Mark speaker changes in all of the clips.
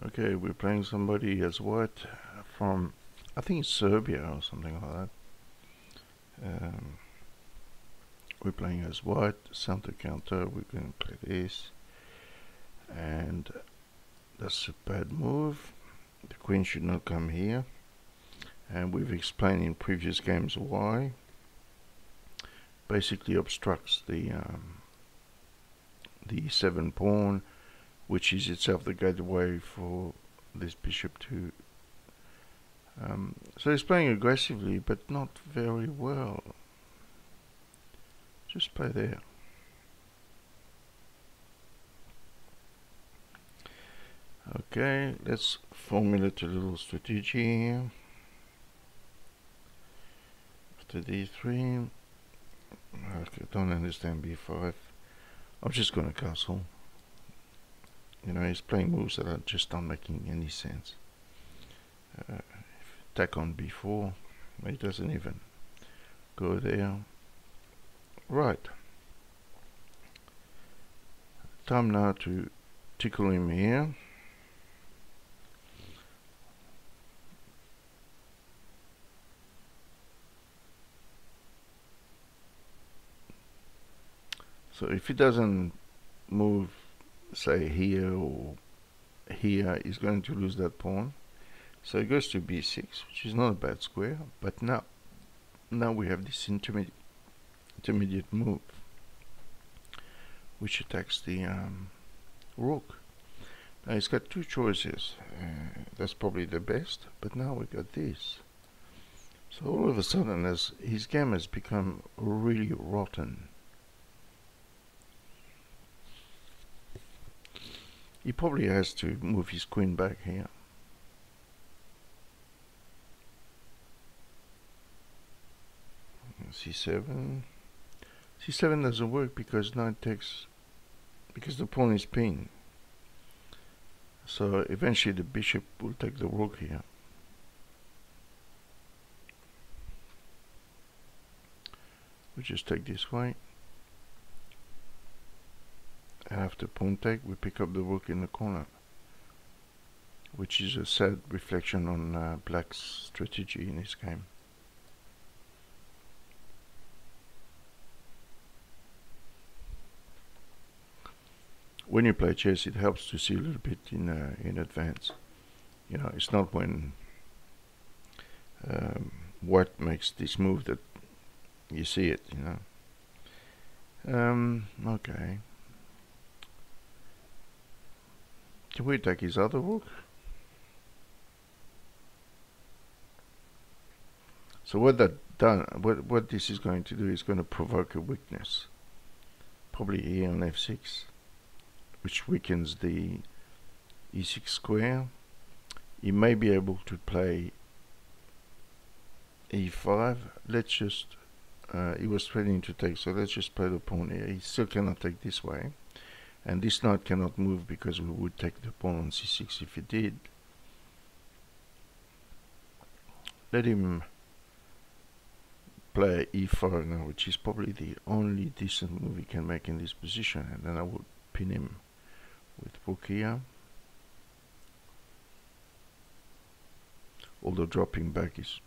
Speaker 1: Okay, we're playing somebody as white from, I think it's Serbia or something like that. We're playing as white, center counter, we're going to play this. And that's a bad move. The queen should not come here. And we've explained in previous games why. Basically obstructs the e7 pawn, which is itself the gateway for this bishop to... so he's playing aggressively, but not very well. Just play there. Okay, let's formulate a little strategy here. After d3, okay, don't understand b5. I'm just going to castle. You know, he's playing moves that are just not making any sense. Attack on b4, he doesn't even go there. Right. Time now to tickle him here. So if he doesn't move, say here or here, he's going to lose that pawn. So he goes to b6, which is not a bad square, but now we have this intermediate move, which attacks the rook. Now he's got two choices. That's probably the best, but now we got this. So all of a sudden, as his game has become really rotten. He probably has to move his queen back here. c7. c7 doesn't work because knight takes, because the pawn is pinned. So eventually the bishop will take the rook here. We just take this way. And after pawn take, we pick up the rook in the corner, which is a sad reflection on black's strategy in this game. When you play chess, it helps to see a little bit in advance. You know, it's not when white makes this move that you see it, you know. Okay. Can we attack his other rook? So what this is going to do is going to provoke a weakness, probably here on f6, which weakens the e6 square. He may be able to play e5. Let's just he was threatening to take, so let's just play the pawn here. He still cannot take this way. And this knight cannot move because we would take the pawn on c6 if he did. Let him play e5 now, which is probably the only decent move he can make in this position. And then I would pin him with rook here. Although dropping back is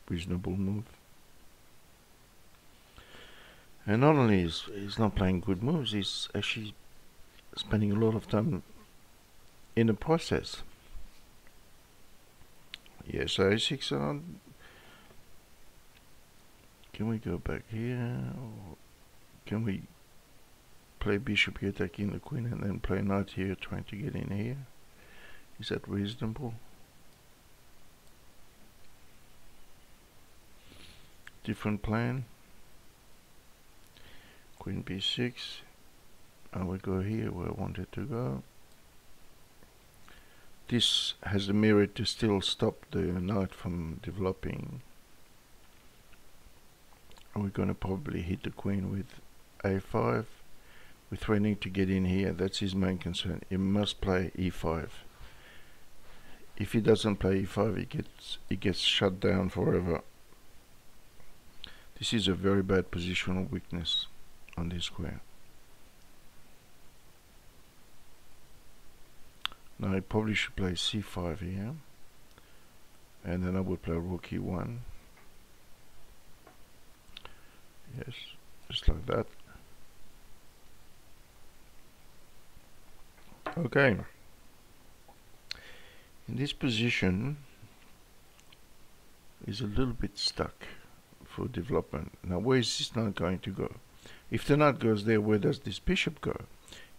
Speaker 1: a reasonable move. And not only is he's not playing good moves, he's actually spending a lot of time in the process. Yes, a6 on. Can we go back here? Or can we play bishop here, attacking the queen, and then play knight here, trying to get in here? Is that reasonable? Different plan. Queen b6. I will go here where I wanted to go. This has the merit to still stop the knight from developing. And we're going to probably hit the queen with a5. We're threatening to get in here. That's his main concern. He must play e5. If he doesn't play e5, he gets shut down forever. This is a very bad positional weakness on this square. Now I probably should play c5 here, and then I would play rook e1. Yes, just like that. Okay. In this position is a little bit stuck for development. Now where is this knight going to go? If the knight goes there, where does this bishop go?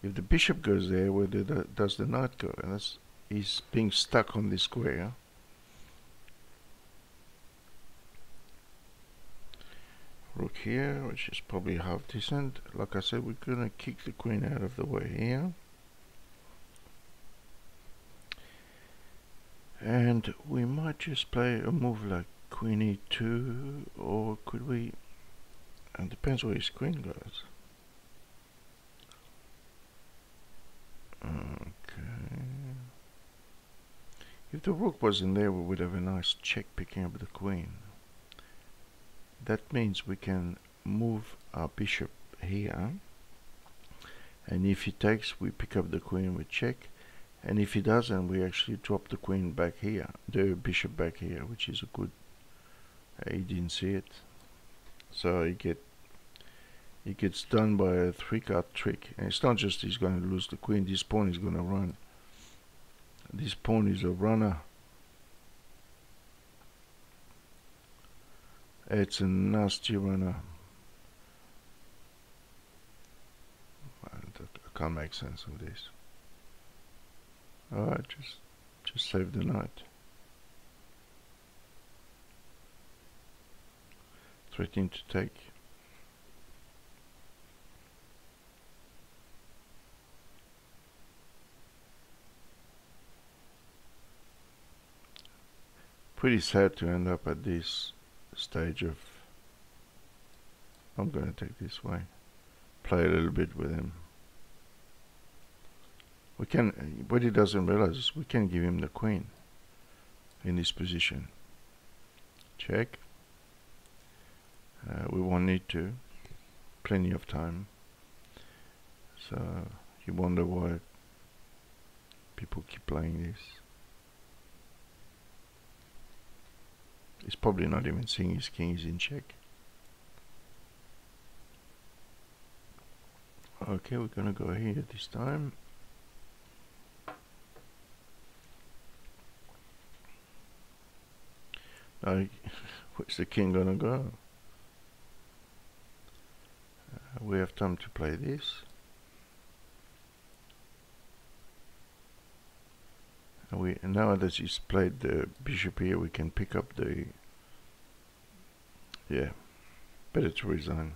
Speaker 1: If the bishop goes there, where does the knight go? And that's, he's being stuck on this square. Rook here, which is probably half decent. Like I said, we're gonna kick the queen out of the way here. And we might just play a move like queen e2, or could we? And depends where his queen goes. Okay. If the rook was in there, we would have a nice check picking up the queen. That means we can move our bishop here, and if he takes, we pick up the queen with check, and if he doesn't, we actually drop the queen back here, the bishop back here, which is a good. He didn't see it, so he gets done by a 3-card trick. And it's not just he's going to lose the queen. This pawn is going to run. This pawn is a runner. It's a nasty runner. I can't make sense of this. Alright, just save the knight. Threatening to take. Pretty sad to end up at this stage of. I'm going to take this way. Play a little bit with him. We can, what he doesn't realize is we can give him the queen in this position. Check. We won't need to. Plenty of time. So you wonder why people keep playing this. He's probably not even seeing his king is in check. Okay, we're gonna go here this time. Now, where's the king gonna go? We have time to play this. And now that he's played the bishop here, we can pick up the. Yeah, better to resign.